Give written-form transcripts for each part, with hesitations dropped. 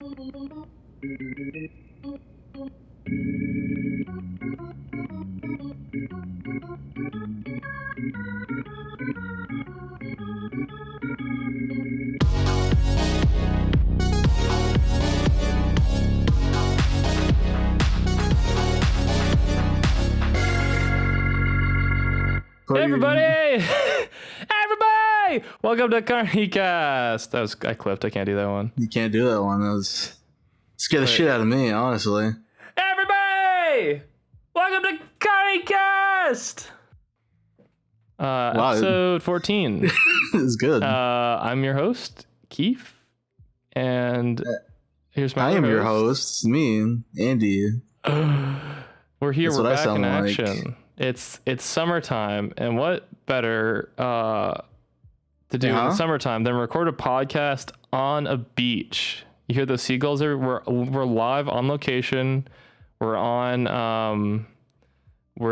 Hey everybody! Everybody! Welcome to CarnyCast. I clipped. I can't do that one. You can't do that one. That was scare the shit out of me, honestly. Everybody! Welcome to CarnyCast! Wow. Episode 14. It's good. I'm your host, Keith, and here's my I am your host. It's me, Andy. We're here. That's We're what I back in sound action. like. It's summertime, and what better to do in the summertime than record a podcast on a beach? You hear those seagulls? We're live on location. We're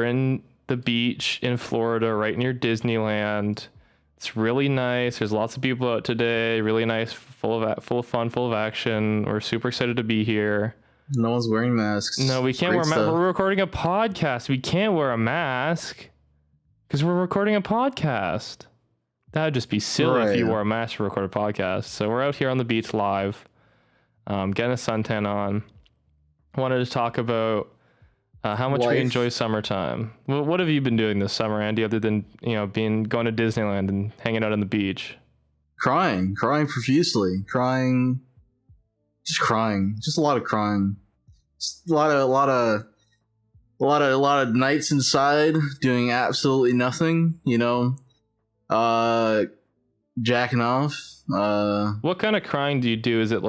in the beach in Florida, right near Disneyland. It's really nice. There's lots of people out today. Really nice, full of fun, full of action. We're super excited to be here. No one's wearing masks. No, we can't wear a mask. We're recording a podcast. We can't wear a mask because we're recording a podcast. That would just be silly if you wore a mask to record a podcast. So we're out here on the beach live, getting a suntan on. Wanted to talk about how much we enjoy summertime. What have you been doing this summer, Andy, other than going to Disneyland and hanging out on the beach? Crying profusely, just a lot of crying. Just a lot of nights inside doing absolutely nothing. Jacking off. What kind of crying do you do? Is it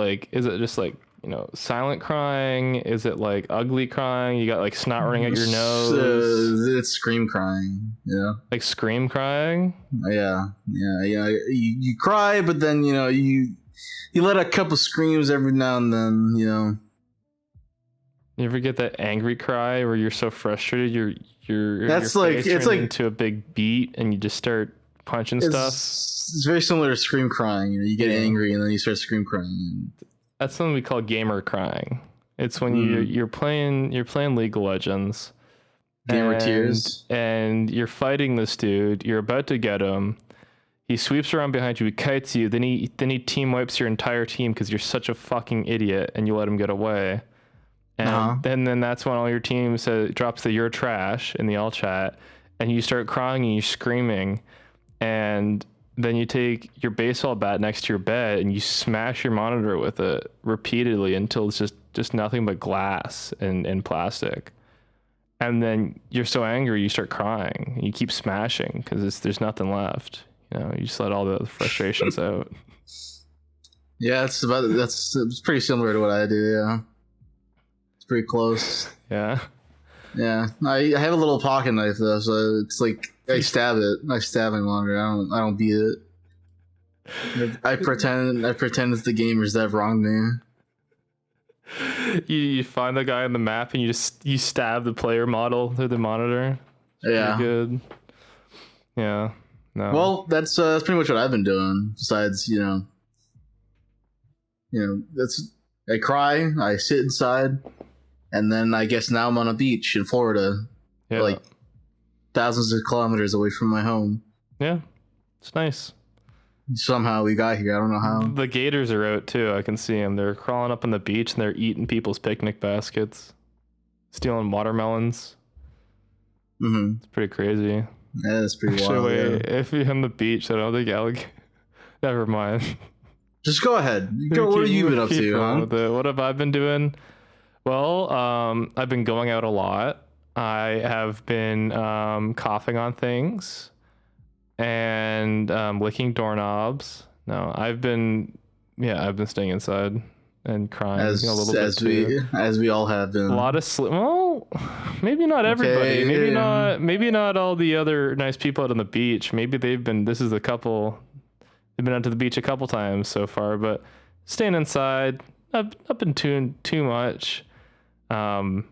just like silent crying? Is it like ugly crying? You got like snot running out your nose? It's scream crying. Like scream crying. Yeah. You cry, but then you let a couple screams every now and then. You ever get that angry cry where you're so frustrated it's like into a big beat and you just start punching stuff? It's very similar to scream crying. You get angry and then you start scream crying. That's something we call gamer crying. It's when you're playing League of Legends. Gamer tears. And you're fighting this dude. You're about to get him. He sweeps around behind you, he kites you, then he team wipes your entire team because you're such a fucking idiot and you let him get away. And then that's when all your team drops the "you're trash" in the all chat, and you start crying and you're screaming, and then you take your baseball bat next to your bed and you smash your monitor with it repeatedly until it's just nothing but glass and plastic. And then you're so angry you start crying. You keep smashing because there's nothing left. You just let all the frustrations out. Yeah, it's pretty similar to what I do. Yeah, it's pretty close. Yeah. I have a little pocket knife though, so it's like I stab it. I stab my monitor. I don't beat it. I pretend it's the gamers that have wronged me. You find the guy on the map and you stab the player model through the monitor. Yeah. Good. Yeah. No. Well, that's pretty much what I've been doing. Besides, I cry, I sit inside, and then I guess now I'm on a beach in Florida, like thousands of kilometers away from my home. Yeah, it's nice. Somehow we got here. I don't know how. The gators are out too. I can see them. They're crawling up on the beach and they're eating people's picnic baskets, stealing watermelons. Mm-hmm. It's pretty crazy. Yeah, that's pretty wild. Wait, if you're on the beach, I don't think alligator. Never mind. Just go ahead. What have you been up to, huh? What have I been doing? Well, I've been going out a lot. I have been coughing on things and licking doorknobs. No, I've been staying inside and crying a little bit too. As we all have been. A lot of sleep. Well, maybe not everybody. Okay. Maybe not all the other nice people out on the beach. Maybe they've been out to the beach a couple times so far, but staying inside, I've been doing too much. I'm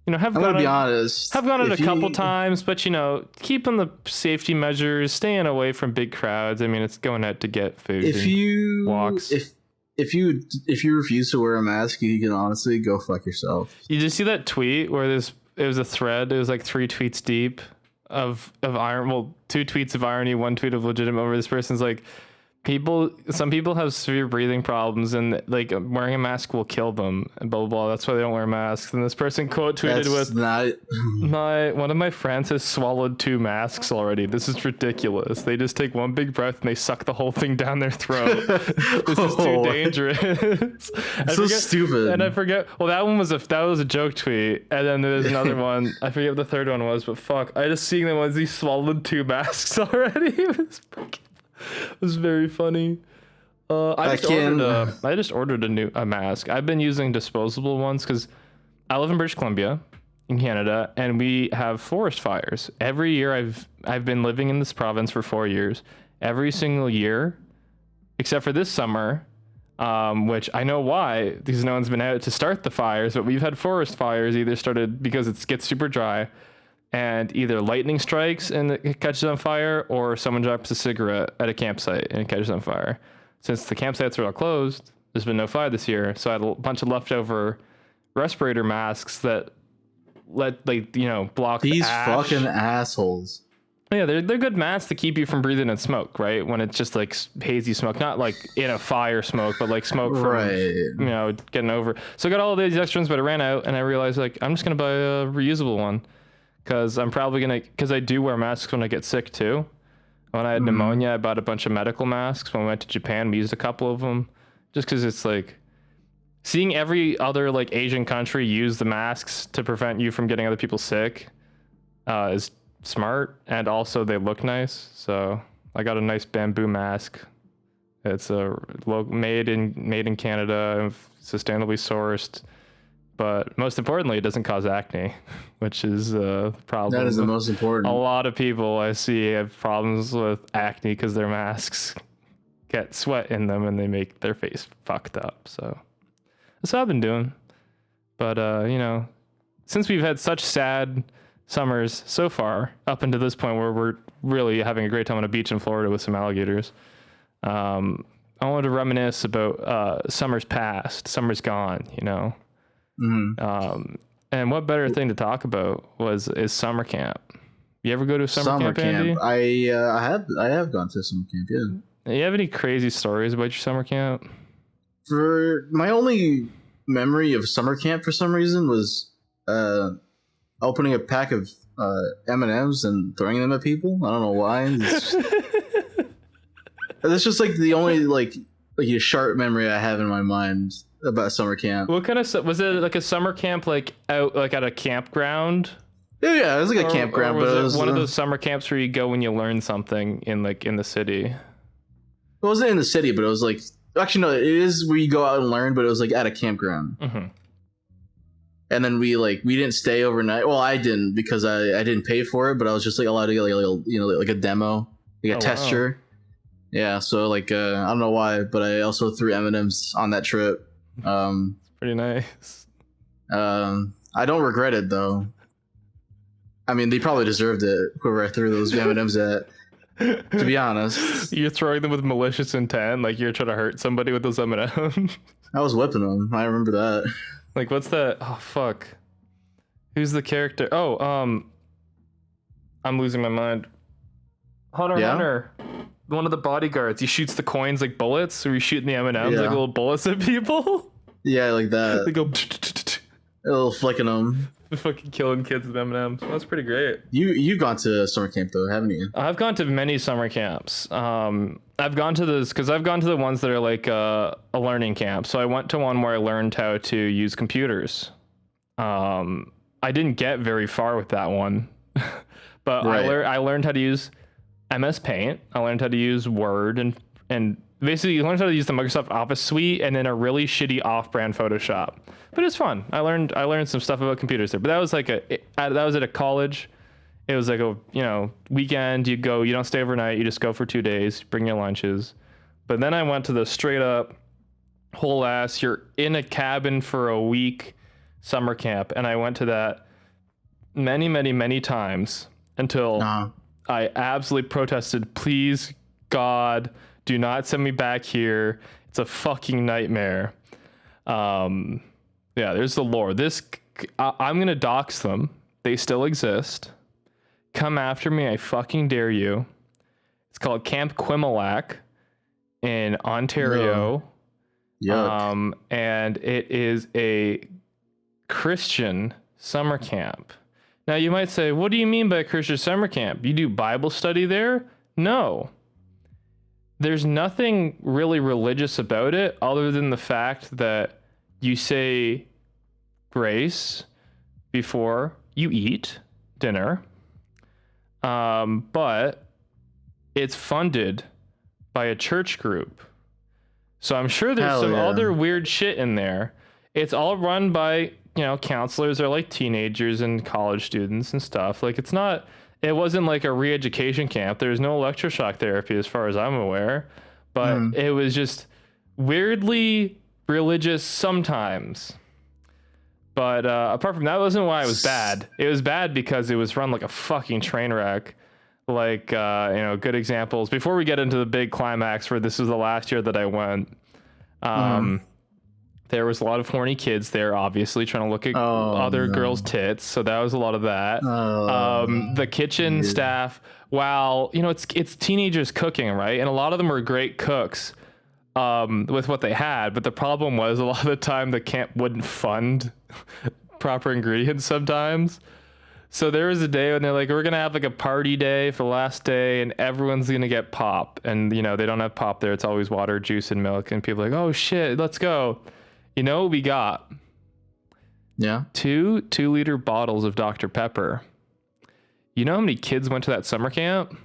gonna be honest. I've gone out a couple times, but keeping the safety measures, staying away from big crowds. I mean, it's going out to get food. Walks. if you refuse to wear a mask, you can honestly go fuck yourself. You just see that tweet where it was a thread. It was like 3 tweets deep of iron. Well, 2 tweets of irony, 1 tweet of legitimate. Where this person's like, some people have severe breathing problems and like wearing a mask will kill them and blah blah blah. That's why they don't wear masks. And this person quote tweeted one of my friends has swallowed 2 masks already. This is ridiculous. They just take one big breath and they suck the whole thing down their throat. This is too dangerous. So stupid. And I forget. Well, that was a joke tweet. And then there's another one. I forget what the third one was, but fuck. I just seeing them was he swallowed 2 masks already. It was very funny. I just ordered a mask. I've been using disposable ones because I live in British Columbia in Canada, and we have forest fires. Every year I've been living in this province for 4 years. Every single year, except for this summer, which I know why, because no one's been out to start the fires, but we've had forest fires either started because it gets super dry and either lightning strikes and it catches on fire, or someone drops a cigarette at a campsite and it catches on fire. Since the campsites are all closed, there's been no fire this year. So I had a bunch of leftover respirator masks that block these the ash. Fucking assholes. Yeah, they're good masks to keep you from breathing in smoke, right? When it's just like hazy smoke, not like in a fire smoke, but like smoke from getting over. So I got all of these extra ones, but I ran out, and I realized like I'm just gonna buy a reusable one. Because I'm probably because I do wear masks when I get sick too. When I had pneumonia, I bought a bunch of medical masks. When we went to Japan, we used a couple of them. Just because it's like, seeing every other like Asian country use the masks to prevent you from getting other people sick is smart. And also they look nice. So I got a nice bamboo mask. It's made in Canada, sustainably sourced. But most importantly, it doesn't cause acne, which is a problem. That is the most important. A lot of people I see have problems with acne because their masks get sweat in them and they make their face fucked up. So that's what I've been doing. But, since we've had such sad summers so far, up until this point where we're really having a great time on a beach in Florida with some alligators, I wanted to reminisce about summers past, summers gone, Mm-hmm. And what better thing to talk about is summer camp. You ever go to a summer camp, Andy? I have gone to summer camp. Yeah. You have any crazy stories about your summer camp? For my only memory of summer camp, for some reason, was opening a pack of M&Ms and throwing them at people. I don't know why. That's just like the only like a sharp memory I have in my mind about summer camp. What kind of was it? Like a summer camp, like out like at a campground? Yeah, it was like a campground. Or was it was one of those summer camps where you go when you learn something in the city? It wasn't in the city, but it was like actually no, it is where you go out and learn, but it was like at a campground. Mm-hmm. And then we didn't stay overnight. Well, I didn't because I didn't pay for it, but I was just like allowed to get like a demo, like a tester. Wow. Yeah, so I don't know why, but I also threw M&Ms on that trip. Pretty nice. I don't regret it though. I mean, they probably deserved it. Whoever I threw those M&Ms at, to be honest. You're throwing them with malicious intent, like you're trying to hurt somebody with those M&Ms. I was whipping them. I remember that. Like, what's that? Oh fuck. Who's the character? Oh, I'm losing my mind. Hunter. One of the bodyguards. He shoots the coins like bullets, or he's shooting the M&Ms like little bullets at people. Yeah, like that. They go a little flicking them. Fucking killing kids with M&Ms. That's pretty great. You've gone to summer camp though, haven't you? I've gone to many summer camps. I've gone to those because I've gone to the ones that are like a learning camp. So I went to one where I learned how to use computers. I didn't get very far with that one, but right. I learned how to use MS Paint. I learned how to use Word and basically you learned how to use the Microsoft Office suite and then a really shitty off-brand Photoshop. But it's fun. I learned some stuff about computers there. But that was that was at a college. It was like a weekend. You go. You don't stay overnight. You just go for 2 days. Bring your lunches. But then I went to the straight up whole ass. You're in a cabin for a week summer camp, and I went to that many, many, many times until I absolutely protested. Please, God, do not send me back here. It's a fucking nightmare. Yeah, there's the lore. I'm gonna dox them. They still exist. Come after me, I fucking dare you. It's called Camp Quimillac in Ontario. Yuck. And it is a Christian summer camp. Now you might say, what do you mean by a Christian summer camp? You do Bible study there? No. There's nothing really religious about it other than the fact that you say grace before you eat dinner. But it's funded by a church group. So I'm sure there's some other weird shit in there. It's all run by, counselors are like teenagers and college students and stuff. Like it wasn't like a re-education camp. There's no electroshock therapy as far as I'm aware, but it was just weirdly religious sometimes. But apart from that, wasn't why it was bad. It was bad because it was run like a fucking train wreck. Like, good examples. Before we get into the big climax where this was the last year that I went, there was a lot of horny kids there, obviously, trying to look at other girls' tits. So that was a lot of that. The kitchen staff, it's teenagers cooking, right? And a lot of them were great cooks with what they had. But the problem was a lot of the time the camp wouldn't fund proper ingredients sometimes. So there was a day when they're like, we're going to have like a party day for the last day and everyone's going to get pop. And, they don't have pop there. It's always water, juice, and milk. And people are like, oh shit, let's go. You know what we got? Yeah. 2-liter bottles of Dr. Pepper. You know how many kids went to that summer camp?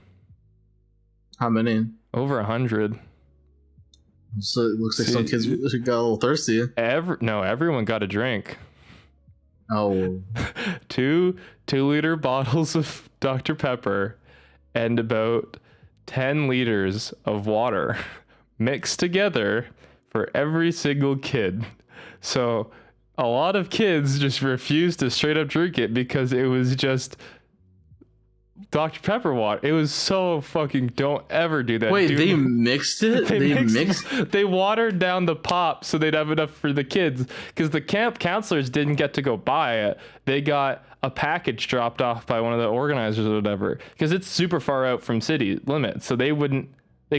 How many? Over 100. So it looks like some kids got a little thirsty. Everyone got a drink. Oh. 2-liter bottles of Dr. Pepper and about 10 liters of water mixed together for every single kid. So a lot of kids just refused to straight up drink it because it was just Dr. Pepper water. It was so fucking, don't ever do that. Wait, dude. they mixed it? They watered down the pop so they'd have enough for the kids because the camp counselors didn't get to go buy it. They got a package dropped off by one of the organizers or whatever because it's super far out from city limits. So they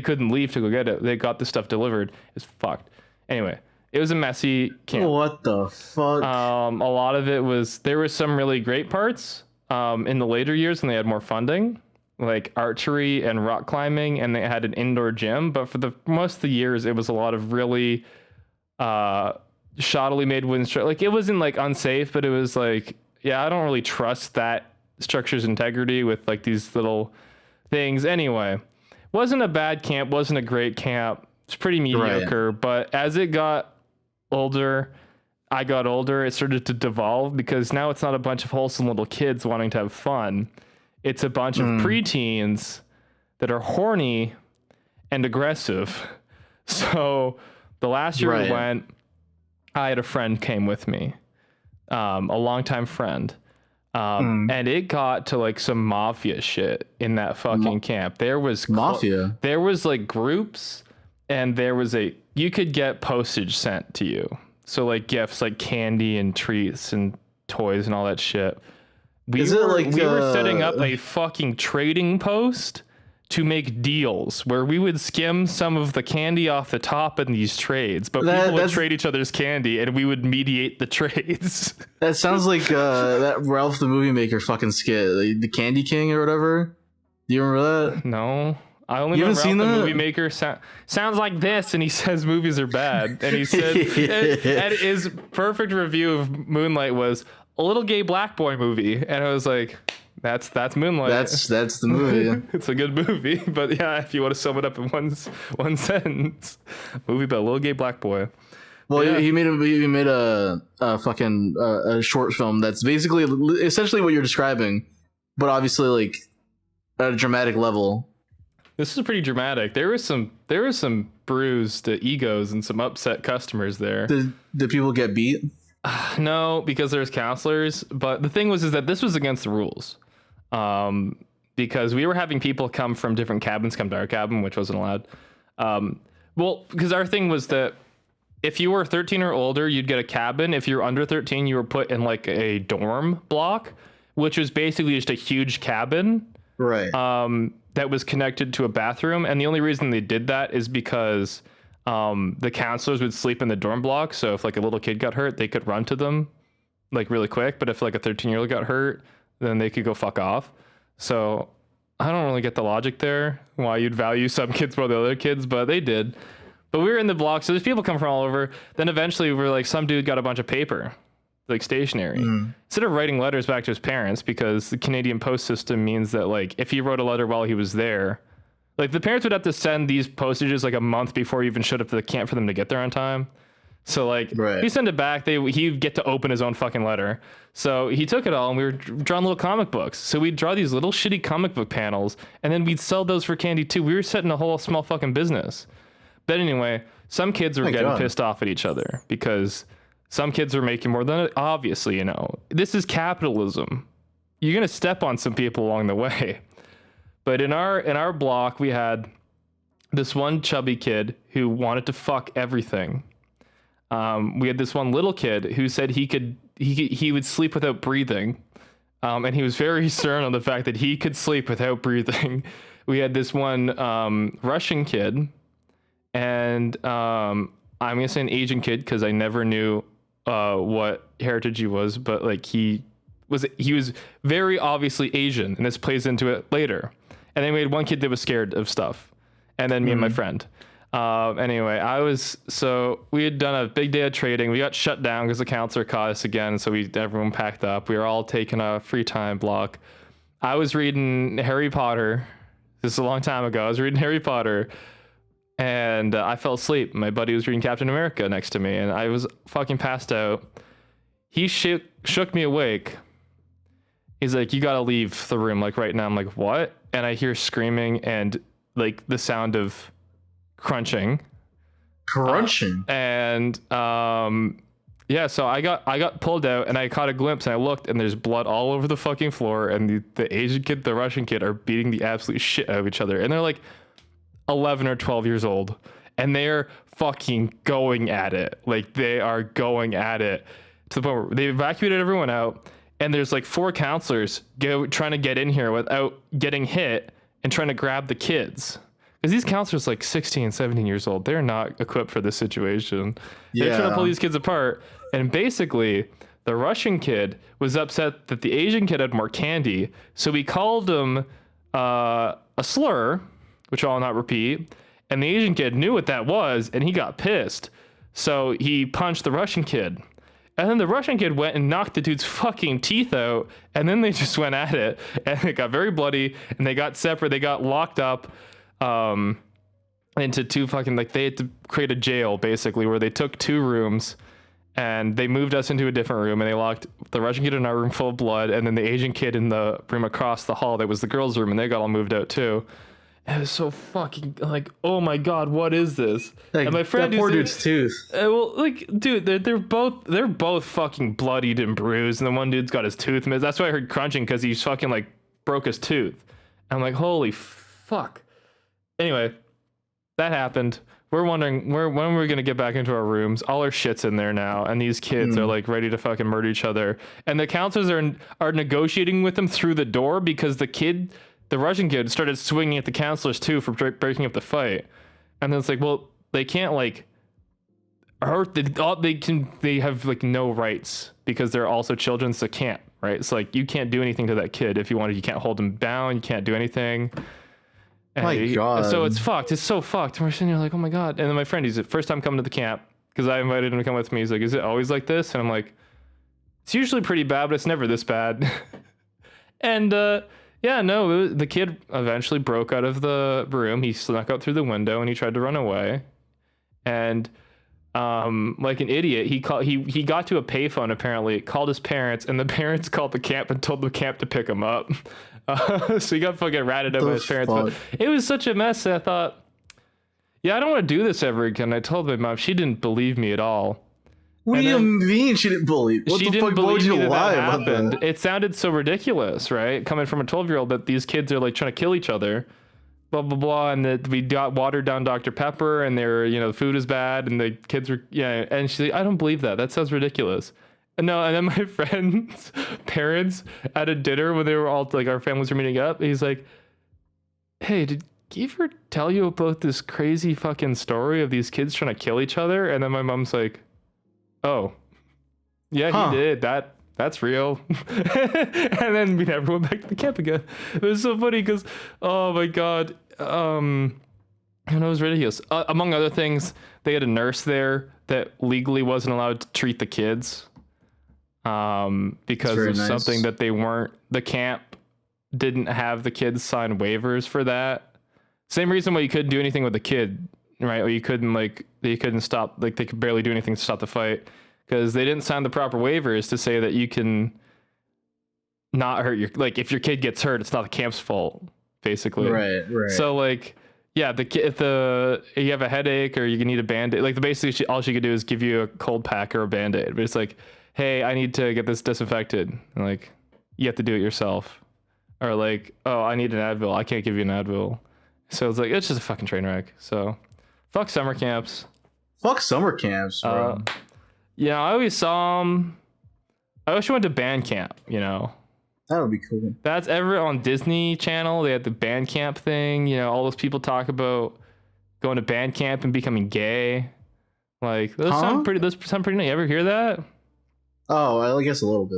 couldn't leave to go get it. They got the stuff delivered. It's fucked. Anyway, it was a messy camp. What the fuck? A lot of it there were some really great parts. In the later years when they had more funding, like archery and rock climbing, and they had an indoor gym. But for the most of the years, it was a lot of really shoddily made wooden structure. Like it wasn't like unsafe, but it was like, yeah, I don't really trust that structure's integrity with like these little things. Anyway, wasn't a bad camp, wasn't a great camp. It's pretty mediocre. Right. But as it got older, I got older, it started to devolve because now it's not a bunch of wholesome little kids wanting to have fun. It's a bunch of preteens that are horny and aggressive. So the last year we went, I had a friend came with me, a longtime friend. And it got to like some mafia shit in that fucking camp. There was mafia. There was like groups and you could get postage sent to you. So like gifts like candy and treats and toys and all that shit. We were setting up a fucking trading post to make deals where we would skim some of the candy off the top in these trades, but people would trade each other's candy and we would mediate the trades. That sounds like that Ralph the Movie Maker fucking skit, the Candy King or whatever. Do you remember that? No. I only know Ralph the Movie Maker sounds like this, and he says movies are bad. And he said, and his perfect review of Moonlight was a little gay black boy movie, and I was like, that's Moonlight. That's the movie. It's a good movie, but yeah, if you want to sum it up in one sentence, movie about a little gay black boy. Well, yeah. he made a fucking a short film that's basically essentially what you're describing, but obviously like at a dramatic level. This is pretty dramatic. There was some bruised egos and some upset customers there. Did people get beat? No, because there's counselors. But the thing is that this was against the rules. Because we were having people come from different cabins come to our cabin, which wasn't allowed. Well, because our thing was that if you were 13 or older, you'd get a cabin. If you were under 13, you were put in like a dorm block, which was basically just a huge cabin. Right. That was connected to a bathroom. And the only reason they did that is because the counselors would sleep in the dorm block. So if like a little kid got hurt, they could run to them like really quick. But if like a 13-year-old got hurt, then they could go fuck off. So I don't really get the logic there, why you'd value some kids more than other kids, but they did. But we were in the block, so there's people come from all over. Then eventually we're like, some dude got a bunch of paper, like stationery. Instead of writing letters back to his parents, because the Canadian post system means that like if he wrote a letter while he was there, like the parents would have to send these postages like a month before he even showed up to the camp for them to get there on time. So like if he sent it back, he'd get to open his own fucking letter. So he took it all and we were drawing little comic books. So we'd draw these little shitty comic book panels and then we'd sell those for candy too. We were setting a whole small fucking business. But anyway, some kids were getting pissed off at each other because some kids were making more than, obviously, you know, this is capitalism. You're going to step on some people along the way. But in our block, we had this one chubby kid who wanted to fuck everything. We had this one little kid who said he would sleep without breathing. And he was very stern on the fact that he could sleep without breathing. We had this one Russian kid, and I'm gonna say an Asian kid because I never knew what heritage he was, but like he was very obviously Asian, and this plays into it later. And then we had one kid that was scared of stuff, and then me and my friend. Anyway, we had done a big day of trading. We got shut down because the counselor caught us again. So everyone packed up. We were all taking a free time block. I was reading Harry Potter. This is a long time ago. I was reading Harry Potter and I fell asleep. My buddy was reading Captain America next to me and I was fucking passed out. He shook me awake. He's like, "You got to leave the room like right now." I'm like, "What?" And I hear screaming and like the sound of crunching. And so I got pulled out and I caught a glimpse and I looked and there's blood all over the fucking floor and the Asian kid, the Russian kid are beating the absolute shit out of each other, and they're like 11 or 12 years old and they're fucking going at it. Like they are going at it to the point where they evacuated everyone out and there's like 4 counselors trying to get in here without getting hit and trying to grab the kids. Because these counselors like 16, 17 years old, they're not equipped for this situation. They're trying to pull these kids apart. And basically, the Russian kid was upset that the Asian kid had more candy. So he called him a slur, which I'll not repeat. And the Asian kid knew what that was, and he got pissed. So he punched the Russian kid. And then the Russian kid went and knocked the dude's fucking teeth out. And then they just went at it. And it got very bloody. And they got separate. They got locked up into 2 fucking, like they had to create a jail basically where they took 2 rooms and they moved us into a different room and they locked the Russian kid in our room full of blood and then the Asian kid in the room across the hall that was the girls' room, and they got all moved out too. It was so fucking like, oh my god, what is this? Like, and my friend, that poor dude's tooth. Well, like, dude, they're both fucking bloodied and bruised, and the one dude's got his tooth missed. That's why I heard crunching, because he's fucking like broke his tooth. I'm like, holy fuck. Anyway, that happened. We're wondering when we're gonna get back into our rooms. All our shit's in there now, and these kids are like ready to fucking murder each other. And the counselors are negotiating with them through the door because the Russian kid started swinging at the counselors too for breaking up the fight. And then it's like, well, they can't like hurt they have like no rights because they're also children, so can't, right? It's like you can't do anything to that kid if you wanted. You can't hold him down. You can't do anything. My god. So it's fucked. It's so fucked. And we're sitting here like, oh my god. And then my friend, he's the first time coming to the camp because I invited him to come with me. He's like, is it always like this? And I'm like, it's usually pretty bad, but it's never this bad. And the kid eventually broke out of the room. He snuck out through the window and he tried to run away. And like an idiot, he got to a payphone apparently, called his parents, and the parents called the camp and told the camp to pick him up. So he got fucking ratted out by his parents. But it was such a mess. And I thought, yeah, I don't want to do this ever again. I told my mom. She didn't believe me at all. What do you mean she didn't believe? What she the didn't fuck believe you me that lie happened. about that? It sounded so ridiculous, right? Coming from a 12-year-old that these kids are like trying to kill each other. blah blah blah, and that we got watered down Dr. Pepper, and the food is bad, and the kids were and she's like, I don't believe that sounds ridiculous. And no, and then my friend's parents at a dinner when they were all like, our families were meeting up, he's like, hey, did Kiefer tell you about this crazy fucking story of these kids trying to kill each other? And then my mom's like, oh yeah, he did. That's real. And then we never went back to the camp again. It was so funny because, oh my god, and it was ridiculous. Among other things, they had a nurse there that legally wasn't allowed to treat the kids, because of something that the camp didn't have the kids sign waivers for that. Same reason why you couldn't do anything with the kid, right? Or you couldn't stop, like they could barely do anything to stop the fight. Because they didn't sign the proper waivers to say that you can not hurt if your kid gets hurt, it's not the camp's fault, basically. Right. So like, yeah, if you have a headache or you need a Band-Aid, like basically all she could do is give you a cold pack or a Band-Aid. But it's like, hey, I need to get this disinfected. And like, you have to do it yourself. Or like, oh, I need an Advil. I can't give you an Advil. So it's like, it's just a fucking train wreck. So fuck summer camps. Fuck summer camps, bro. Yeah, I always saw them. I wish I went to band camp, That would be cool. That's ever on Disney Channel. They had the band camp thing. All those people talk about going to band camp and becoming gay. Like, those sound pretty nice. You ever hear that? Oh, I guess a little bit,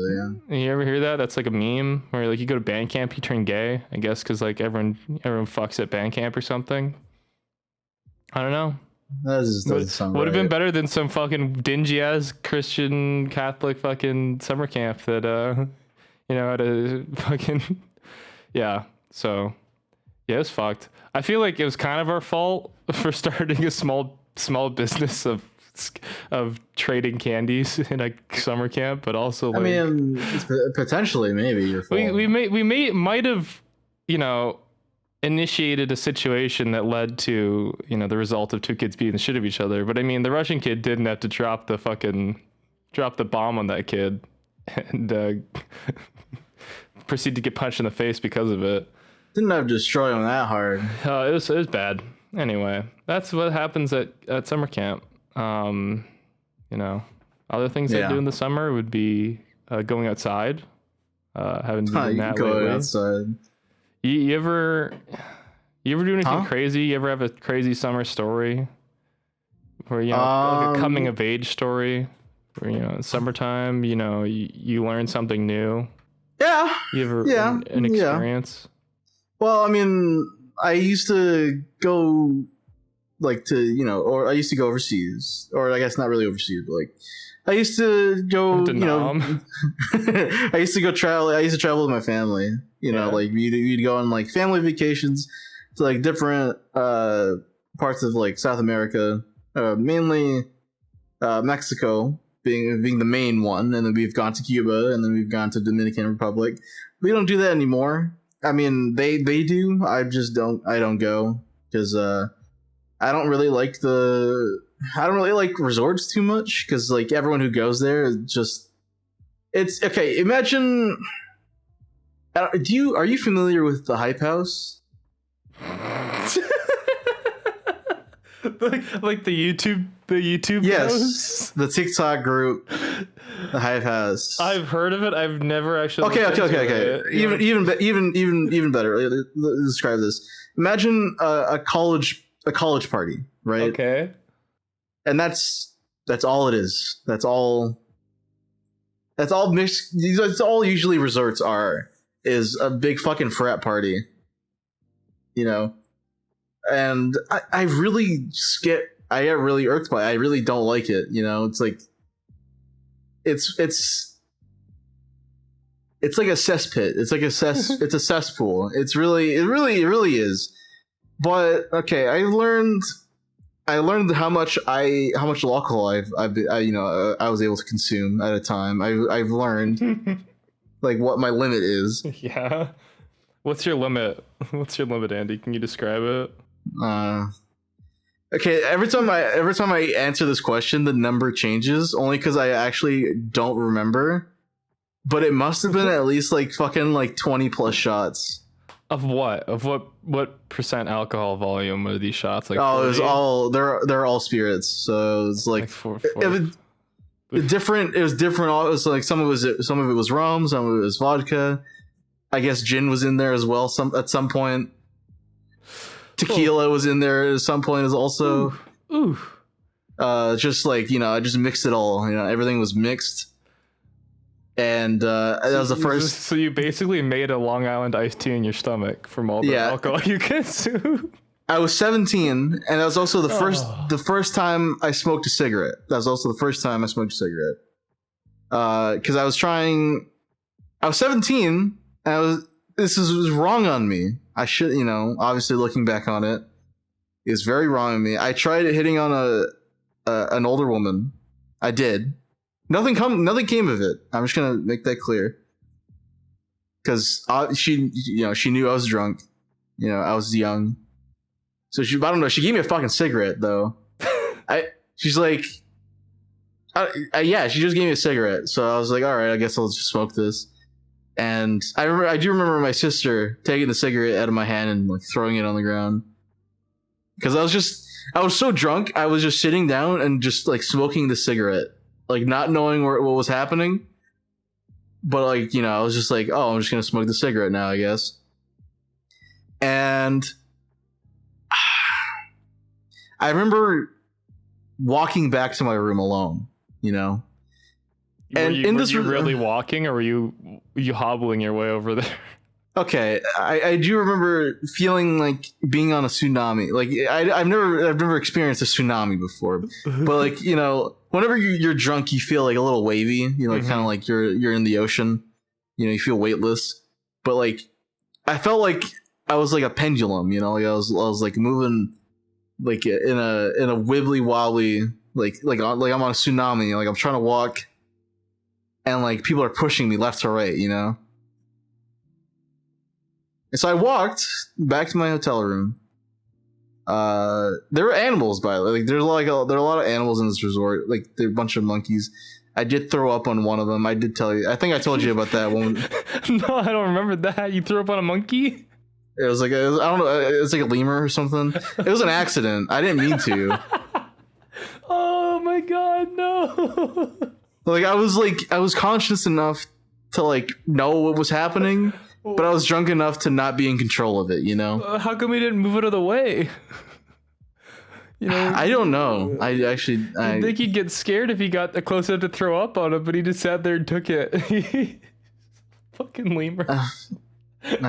yeah. You ever hear that? That's like a meme where like you go to band camp, you turn gay, I guess, because like everyone fucks at band camp or something. I don't know. That just doesn't sound right. Would have been better than some fucking dingy ass Christian Catholic fucking summer camp that had a fucking So yeah, it was fucked. I feel like it was kind of our fault for starting a small business of trading candies in a summer camp, but also like, I mean, it's potentially maybe your fault. We might have initiated a situation that led to the result of two kids beating the shit of each other. But I mean, the Russian kid didn't have to drop the bomb on that kid and proceed to get punched in the face because of it. Didn't have to destroy him that hard. It was bad. Anyway, that's what happens at summer camp. Other things I do in the summer would be going outside. Haven't been that lately. Outside. You ever do anything crazy? You ever have a crazy summer story where like a coming of age story where in summertime you learn something new? Yeah. You ever an experience? Well, I mean, I used to go or I used to go overseas, or I guess not really overseas, but like I used to go, I used to go travel. I used to travel with my family. Like we'd go on like family vacations to like different parts of like South America, mainly Mexico being the main one, and then we've gone to Cuba, and then we've gone to Dominican Republic. We don't do that anymore. I mean, they do. I just don't. I don't go because I don't really like resorts too much, because like everyone who goes there it's okay. Imagine. Are you familiar with the Hype House? like the YouTube yes, house? The TikTok group, the Hype House. I've heard of it. I've never actually. Okay. Even better. Let's describe this. Imagine a college party, right? Okay. And that's all it is. That's all mixed. That's all usually resorts are, is a big fucking frat party. And I really I get really irked by it. I really don't like it. It's like it's like a cesspit. It's like it's a cesspool. It really is. But okay, I learned how much alcohol I was able to consume at a time. I've learned like what my limit is. Yeah. What's your limit? Andy? Can you describe it? Okay, every time I answer this question, the number changes, only because I actually don't remember. But it must have been at least like fucking like 20 plus shots. Of what? Of what percent alcohol volume are these shots? Like, Oh, 40? it was all they're all spirits. So it was like different. It was different. It was like some of it was rum, some of it was vodka. I guess gin was in there as well. At some point, tequila was in there at some point as also. Ooh. Just like, I just mixed it all. Everything was mixed. And that was the first. So you basically made a Long Island iced tea in your stomach from all the alcohol you consumed. I was 17, and that was also the first time I smoked a cigarette. That was also the first time I smoked a cigarette. Because I was 17, and this was wrong on me. I should, obviously looking back on it, it was very wrong on me. I tried hitting on an older woman. I did. Nothing came of it. I'm just gonna make that clear. Because she knew I was drunk. I was young. So I don't know. She gave me a fucking cigarette though. She's like, yeah. She just gave me a cigarette. So I was like, all right, I guess I'll just smoke this. And I do remember my sister taking the cigarette out of my hand and like throwing it on the ground. Because I was so drunk. I was just sitting down and just like smoking the cigarette. Like not knowing what was happening, but like, I was just like, oh, I'm just going to smoke the cigarette now, I guess. And I remember walking back to my room alone, And were you really walking, or were you hobbling your way over there? Okay, I do remember feeling like being on a tsunami. Like I've never experienced a tsunami before, but like whenever you're drunk, you feel like a little wavy. Kind of like you're in the ocean. You feel weightless. But like I felt like I was like a pendulum. Like I was like moving like in a wibbly wobbly like I'm on a tsunami. Like I'm trying to walk, and like people are pushing me left to right. And so I walked back to my hotel room. There were animals, by the way. Like there are a lot of animals in this resort. Like there are a bunch of monkeys. I did throw up on one of them. I did tell you. I think I told you about that one. No, I don't remember that. You threw up on a monkey? I don't know. It was like a lemur or something. It was an accident. I didn't mean to. Oh my god, no! Like I was conscious enough to like know what was happening. But I was drunk enough to not be in control of it, How come we didn't move it out of the way? I don't know. I think he'd get scared if he got close enough to throw up on it, but he just sat there and took it. Fucking lemur. I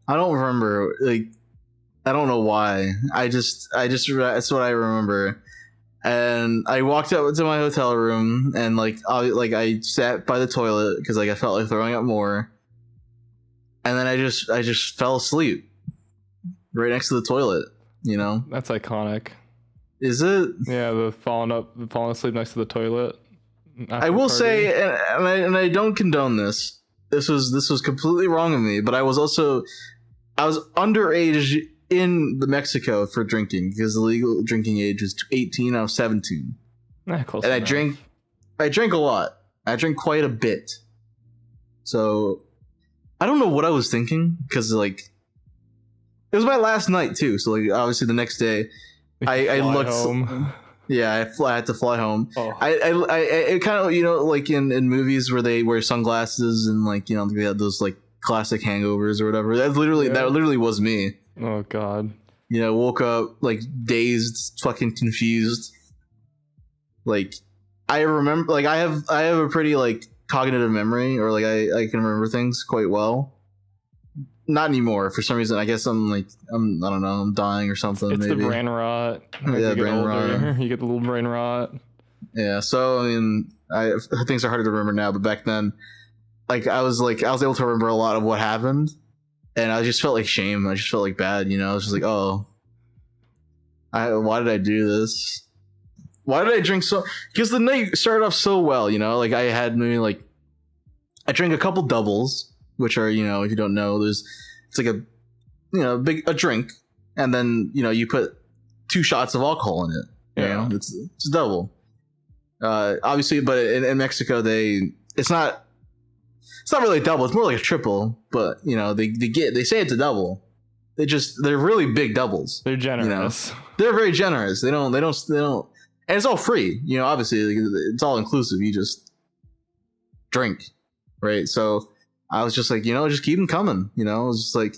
don't remember. Like, I don't know why. That's what I remember. And I walked up to my hotel room, and I sat by the toilet because like I felt like throwing up more. And then I just fell asleep right next to the toilet. That's iconic. Is it? Yeah, the falling asleep next to the toilet. I will say, and I don't condone this. This was completely wrong of me. But I was underage in Mexico for drinking because the legal drinking age is 18. I was 17, close and enough. I drank a lot. I drank quite a bit. So I don't know what I was thinking because like it was my last night too. So like obviously the next day I looked home. Yeah, I had to fly home. Oh. I kind of like in movies where they wear sunglasses and like they had those like classic hangovers or whatever. That literally was me. Oh god. Woke up like dazed, fucking confused. Like I remember, like I have a pretty like cognitive memory, or like I can remember things quite well. Not anymore for some reason. I guess I'm I don't know, I'm dying or something. It's maybe. The brain rot. Yeah, brain rot. You get the little brain rot. Yeah. So I mean, things are harder to remember now, but back then, like I was able to remember a lot of what happened. And I just felt like shame. I just felt like bad, I was just like, oh, why did I do this? Why did I drink so? Because the night started off so well, Like I had maybe like, I drank a couple doubles, which are, if you don't know, it's like a drink, and then you put 2 shots of alcohol in it. Yeah, it's a double. Obviously, but in Mexico it's not. It's not really a double. It's more like a triple. But they say it's a double. They're really big doubles. They're generous. They're very generous. They don't. And it's all free. Obviously it's all inclusive. You just drink, right? So I was just like, just keep them coming. It was just like,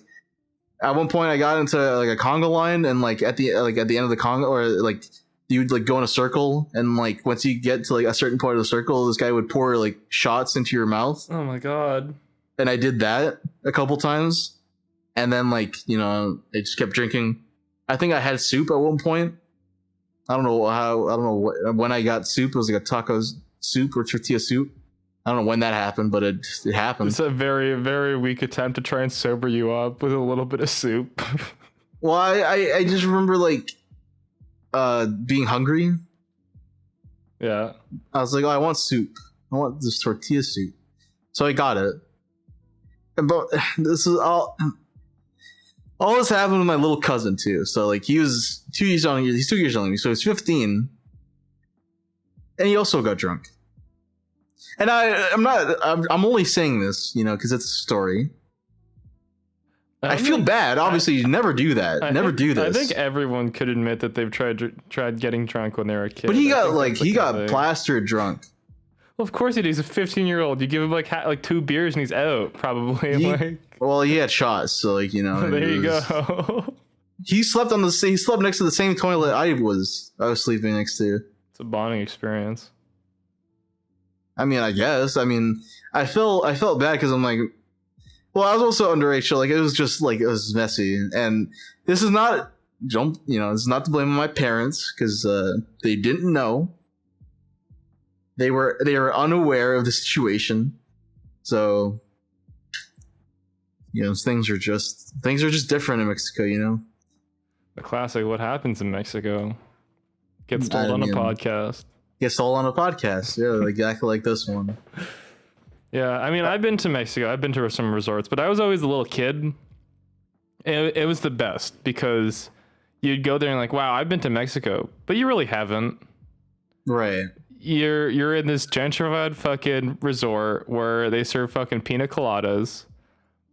at one point I got into like a conga line, and like at the end of the conga, or like you would like go in a circle, and like once you get to like a certain point of the circle, this guy would pour like shots into your mouth. Oh my god. And I did that a couple times, and then like I just kept drinking. I think I had soup at one point. I don't know when I got soup. It was like a taco soup or tortilla soup. I don't know when that happened, but it happened. It's a very, very weak attempt to try and sober you up with a little bit of soup. Well, I just remember like being hungry. Yeah. I was like, oh, I want soup. I want this tortilla soup. So I got it. But this is all this happened with my little cousin too. So like he was 2 years younger. He's 2 years younger than me, so he's 15, and he also got drunk. And I'm only saying this, because it's a story. I feel bad. Obviously, you never do that. Never do this. I think everyone could admit that they've tried getting drunk when they were a kid. But he got plastered drunk. Well, of course he did. He's a 15-year-old. You give him like 2 beers and he's out, probably. Well, he had shots, so like there you go. He slept next to the same toilet I was sleeping next to. It's a bonding experience. I mean, I guess. I mean, I felt bad because I'm like, well, I was also underage, so like it was just like it was messy, and this is not it's not to blame on my parents because they didn't know. They were unaware of the situation, so things are just different in Mexico. The classic "What happens in Mexico" gets told on a podcast. Gets told on a podcast, yeah, exactly like this one. Yeah, I mean, I've been to Mexico. I've been to some resorts, but I was always a little kid. It was the best because you'd go there and like, wow, I've been to Mexico, but you really haven't. Right. You're in this gentrified fucking resort where they serve fucking pina coladas.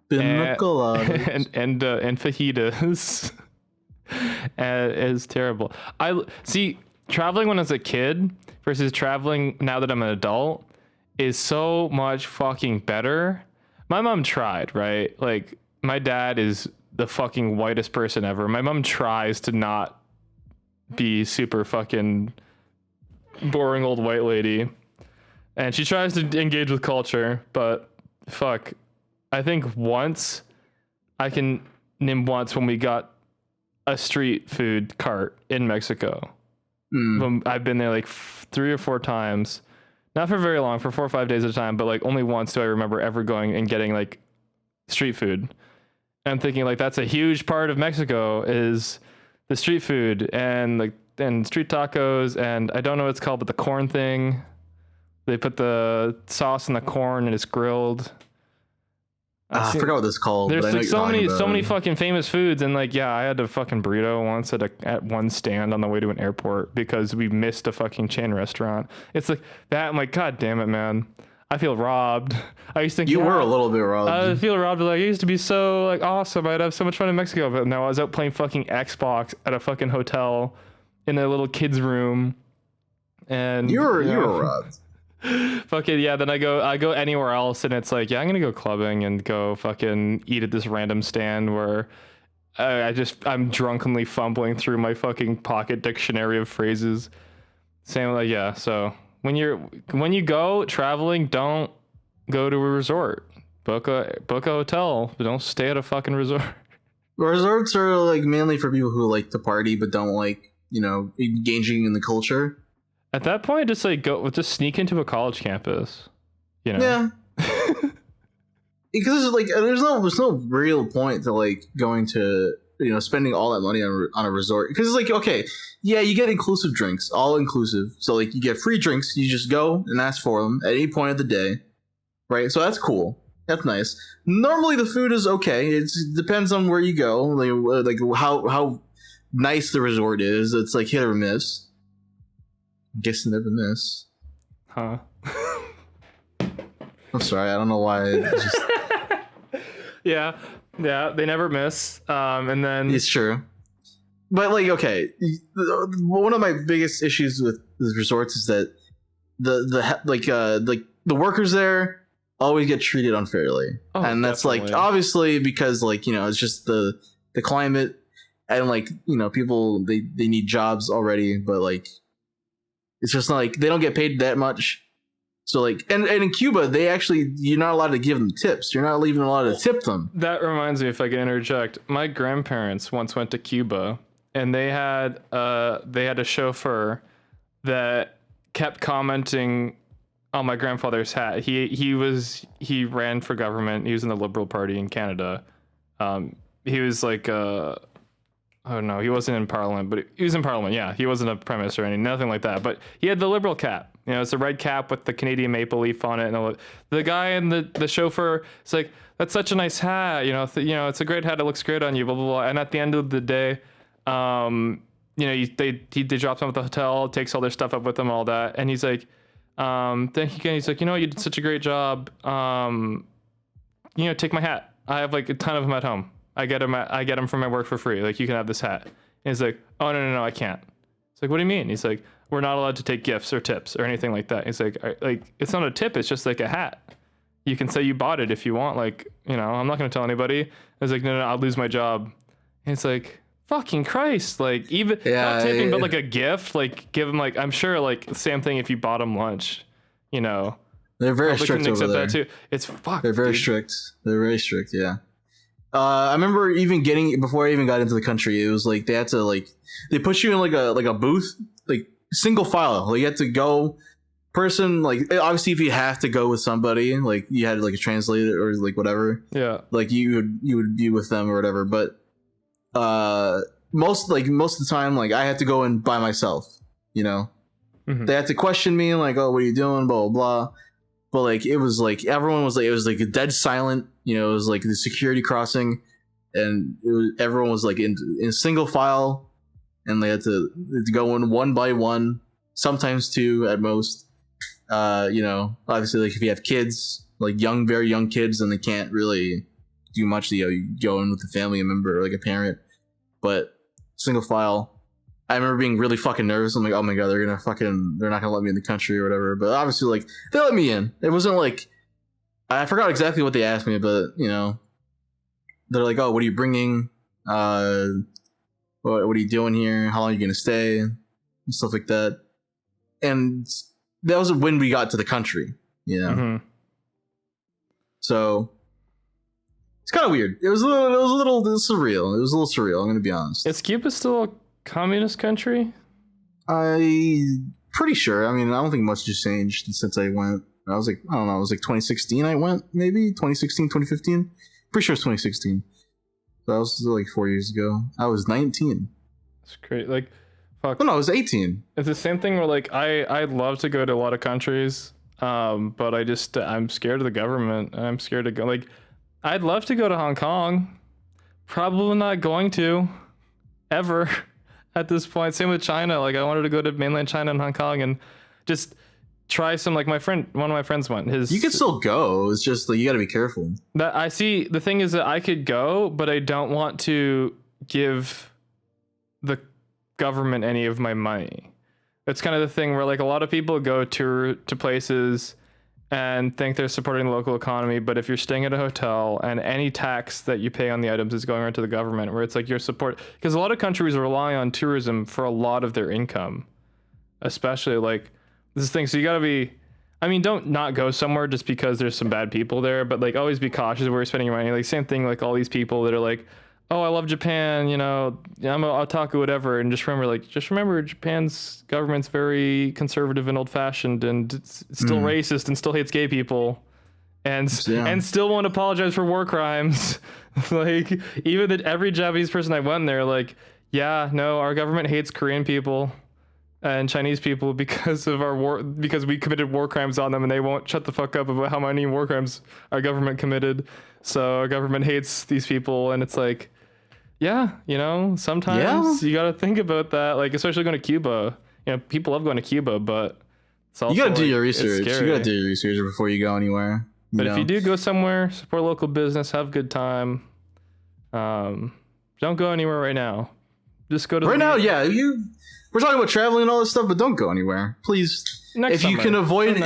Pina coladas. And fajitas. And it's terrible. I see traveling when I was a kid versus traveling now that I'm an adult is so much fucking better. My mom tried, right? Like, my dad is the fucking whitest person ever. My mom tries to not be super fucking boring old white lady. And she tries to engage with culture, but fuck. I think once, I can name once when we got a street food cart in Mexico. I've been there like 3 or 4 times, not for very long, for 4 or 5 days at a time, but like only once do I remember ever going and getting like street food. And I'm thinking like that's a huge part of Mexico is the street food and street tacos, and I don't know what it's called, but the corn thing. They put the sauce in the corn and it's grilled. I forgot what this is called. There's but I like know so many fucking famous foods, and like I had a fucking burrito once at one stand on the way to an airport because we missed a fucking chain restaurant. It's like that. I'm like, god damn it, man. I feel robbed. I used to think you were a little bit robbed. I feel robbed. Like I used to be so like awesome. I'd have so much fun in Mexico, but now I was out playing fucking Xbox at a fucking hotel in a little kid's room, and you were robbed. Fucking yeah, then I go anywhere else and it's like, yeah, I'm gonna go clubbing and go fucking eat at this random stand where I'm drunkenly fumbling through my fucking pocket dictionary of phrases. Same like, yeah, so when you go traveling, don't go to a resort. Book a hotel, but don't stay at a fucking resort. Resorts are like mainly for people who like to party but don't like, engaging in the culture. At that point, just sneak into a college campus, Yeah. Because like there's no real point to like going to spending all that money on a resort, because it's like, okay, yeah, you get inclusive drinks, all inclusive, so like you get free drinks, you just go and ask for them at any point of the day, right? So that's cool, that's nice. Normally the food is okay. It depends on where you go, like how nice the resort is. It's like hit or miss. Guess never miss. Huh? I'm sorry. I don't know why. It's just... Yeah, they never miss. And then it's true. But like, okay, one of my biggest issues with resorts is that the workers there always get treated unfairly, and that's definitely. like obviously because like it's just the climate, and like people they need jobs already, but like it's just not like they don't get paid that much. So like, and in Cuba, you're not allowed to give them tips. You're not even allowed to tip them. That reminds me, if I can interject, my grandparents once went to Cuba, and they had a chauffeur that kept commenting on my grandfather's hat. He ran for government. He was in the Liberal Party in Canada. He was like oh no, he wasn't in Parliament, but he was in Parliament. Yeah, he wasn't a prime minister or anything, nothing like that. But he had the Liberal cap. It's a red cap with the Canadian maple leaf on it, and the guy and the chauffeur. It's like, that's such a nice hat. It's a great hat. It looks great on you. Blah blah blah. And at the end of the day, they drop them at the hotel, takes all their stuff up with them, all that, and he's like, thank you again. He's like, you did such a great job. Take my hat. I have like a ton of them at home. I get them from my work for free. Like, you can have this hat. And he's like, oh no, I can't. It's like, what do you mean? He's like, we're not allowed to take gifts or tips or anything like that. He's like, it's not a tip. It's just like a hat. You can say you bought it if you want. Like, I'm not going to tell anybody. I was like, no, I'll lose my job. And it's like, fucking Christ. Like, even not tipping, but like a gift. Like, give them, like, I'm sure like the same thing if you bought them lunch. They're very strict over there. That too. It's fucked. They're very strict. They're very strict. Yeah. I remember even before I even got into the country, it was like they had to like they put you in like a booth, like single file. Like, you had to go person, like obviously if you have to go with somebody, like you had like a translator or like whatever. Yeah. Like you would be with them or whatever. But most of the time, like I had to go in by myself. Mm-hmm. They had to question me like, oh, what are you doing? Blah blah blah. But like it was like everyone was like, it was like dead silent. It was like the security crossing, and everyone was like in single file, and they had to go in one by one, sometimes two at most. Obviously, like if you have kids, like very young kids, then they can't really do much. You go in with a family member or like a parent, but single file. I remember being really fucking nervous. I'm like, oh my god, they're not gonna let me in the country or whatever. But obviously, like they let me in. It wasn't like, I forgot exactly what they asked me, but they're like, oh, what are you bringing? What are you doing here? How long are you gonna stay? And stuff like that. And that was when we got to the country, Mm-hmm. So it's kind of weird. It was a little surreal. It was a little surreal. I'm gonna be honest. Is Cuba still a communist country? I'm pretty sure. I mean, I don't think much just changed since I went. I was like, I don't know, it was like 2016 I went, maybe 2016, 2015. Pretty sure it's 2016. So that was like 4 years ago. I was 19. That's great. Like, fuck. Oh no, I was 18. It's the same thing where like I'd love to go to a lot of countries, but I'm scared of the government. I'm scared to go. Like, I'd love to go to Hong Kong. Probably not going to ever at this point. Same with China. Like, I wanted to go to mainland China and Hong Kong and just try some, like one of my friends went. You can still go. It's just like you got to be careful. That I see. The thing is that I could go, but I don't want to give the government any of my money. It's kind of the thing where like a lot of people go to places and think they're supporting the local economy, but if you're staying at a hotel and any tax that you pay on the items is going right to the government, where it's like your support, because a lot of countries rely on tourism for a lot of their income, especially like this thing. So you gotta be, I mean, don't not go somewhere just because there's some bad people there, but like always be cautious where you're spending your money. Like same thing, like all these people that are like, oh, I love Japan, I'm a otaku, whatever. And just remember Japan's government's very conservative and old fashioned, and it's still racist and still hates gay people and still won't apologize for war crimes. Like even every Japanese person I went there, like, yeah, no, our government hates Korean people and Chinese people because of our war, because we committed war crimes on them, and they won't shut the fuck up about how many war crimes our government committed. So our government hates these people, and it's like, yeah, sometimes you got to think about that, like especially going to Cuba. People love going to Cuba, but it's also, you got to do your research. You got to do your research before you go anywhere. But if you do go somewhere, support local business, have a good time. Don't go anywhere right now. Just go to right now. Yeah, we're talking about traveling and all this stuff, but don't go anywhere, please. If you can avoid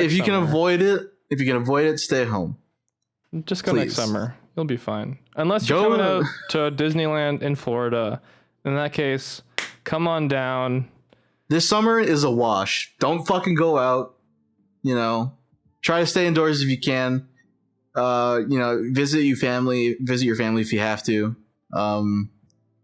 it, stay at home. Just go next summer. You'll be fine. Unless you're coming out to Disneyland in Florida. In that case, come on down. This summer is a wash. Don't fucking go out. Try to stay indoors if you can. Visit your family if you have to.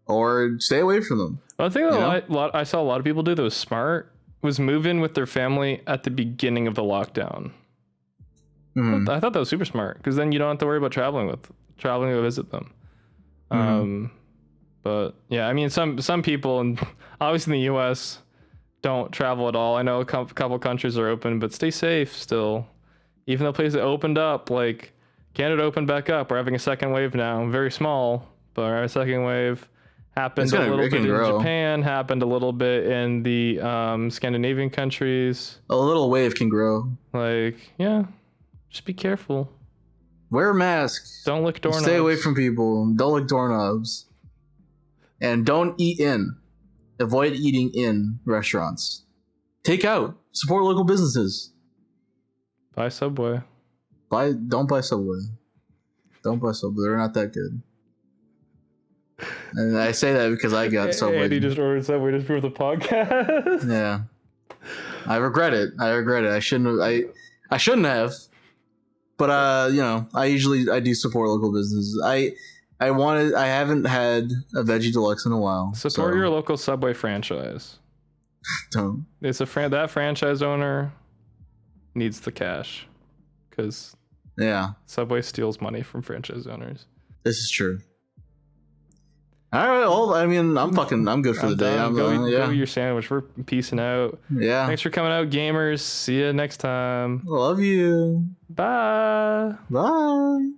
Or stay away from them. I think I saw a lot of people do that was smart was move in with their family at the beginning of the lockdown. I thought that was super smart because then you don't have to worry about traveling to visit them. But yeah, I mean, some people, and obviously in the U.S. don't travel at all. I know a couple countries are open, but stay safe still. Even though places opened up, like Canada opened back up. We're having a second wave now, very small, but we're having a second wave. Happened a little bit in Japan, happened a little bit in the Scandinavian countries. A little wave can grow. Just be careful. Wear masks. Don't lick doorknobs. Stay away from people. Don't lick doorknobs. And don't eat in. Avoid eating in restaurants. Take out. Support local businesses. Buy Subway. Don't buy Subway. Don't buy Subway. They're not that good. And I say that because I got Subway. Andy just ordered Subway just for the podcast. Yeah. I regret it. I shouldn't have. But I do support local businesses. I haven't had a Veggie Deluxe in a while. Support your local Subway franchise. Don't. It's that franchise owner needs the cash because Subway steals money from franchise owners. This is true. All right. Well, I mean, I'm good for the day. Go eat your sandwich. We're peacing out. Yeah. Thanks for coming out, gamers. See you next time. Love you. Bye. Bye.